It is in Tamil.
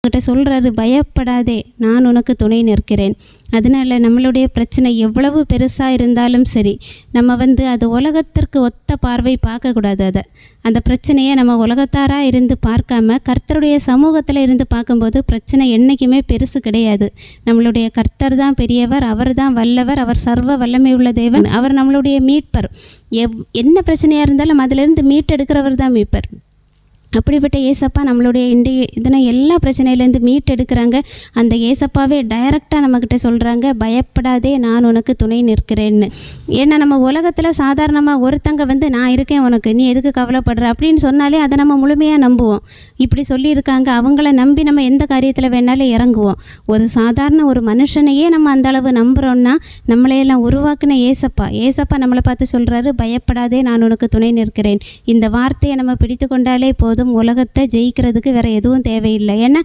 கிட்ட சொல்கிறாரு, பயப்படாதே, நான் உனக்கு துணை நிற்கிறேன். அதனால் நம்மளுடைய பிரச்சனை எவ்வளவு பெருசாக இருந்தாலும் சரி, நம்ம அது உலகத்திற்கு ஒத்த பார்வை பார்க்கக்கூடாது. அந்த பிரச்சனையை நம்ம உலகத்தாராக இருந்து பார்க்காம கர்த்தருடைய சமூகத்தில் இருந்து பார்க்கும்போது பிரச்சனை என்றைக்குமே பெருசு கிடையாது. நம்மளுடைய கர்த்தர் தான் பெரியவர், அவர் தான் வல்லவர், அவர் சர்வ வல்லமை உள்ள தேவன், அவர் நம்மளுடைய மீட்பர். என்ன பிரச்சனையாக இருந்தாலும் அதிலிருந்து மீட்டெடுக்கிறவர் தான் மீட்பர். அப்படிப்பட்ட ஏசப்பா நம்மளுடைய இன்றைய எல்லா பிரச்சனையிலேருந்து மீட்டெடுக்கிறாங்க. அந்த ஏசப்பாவே டைரெக்டாக நம்மக்கிட்ட சொல்கிறாங்க, பயப்படாதே, நான் உனக்கு துணை நிற்கிறேன்னு. ஏன்னா நம்ம உலகத்தில் சாதாரணமாக ஒருத்தங்க நான் இருக்கேன் உனக்கு, நீ எதுக்கு கவலைப்படுற அப்படின்னு சொன்னாலே அதை நம்ம முழுமையாக நம்புவோம். இப்படி சொல்லியிருக்காங்க, அவங்கள நம்பி நம்ம எந்த காரியத்தில் வேணாலும் இறங்குவோம். ஒரு சாதாரண ஒரு மனுஷனையே நம்ம அந்தளவு நம்புகிறோன்னா நம்மளையெல்லாம் உருவாக்குன ஏசப்பா நம்மளை பார்த்து சொல்கிறாரு, பயப்படாதே, நான் உனக்கு துணை நிற்கிறேன். இந்த வார்த்தையை நம்ம பிடித்து கொண்டாலே போதும், உலகத்தை ஜெயிக்கிறதுக்கு வேறு எதுவும் தேவையில்லை. ஏன்னா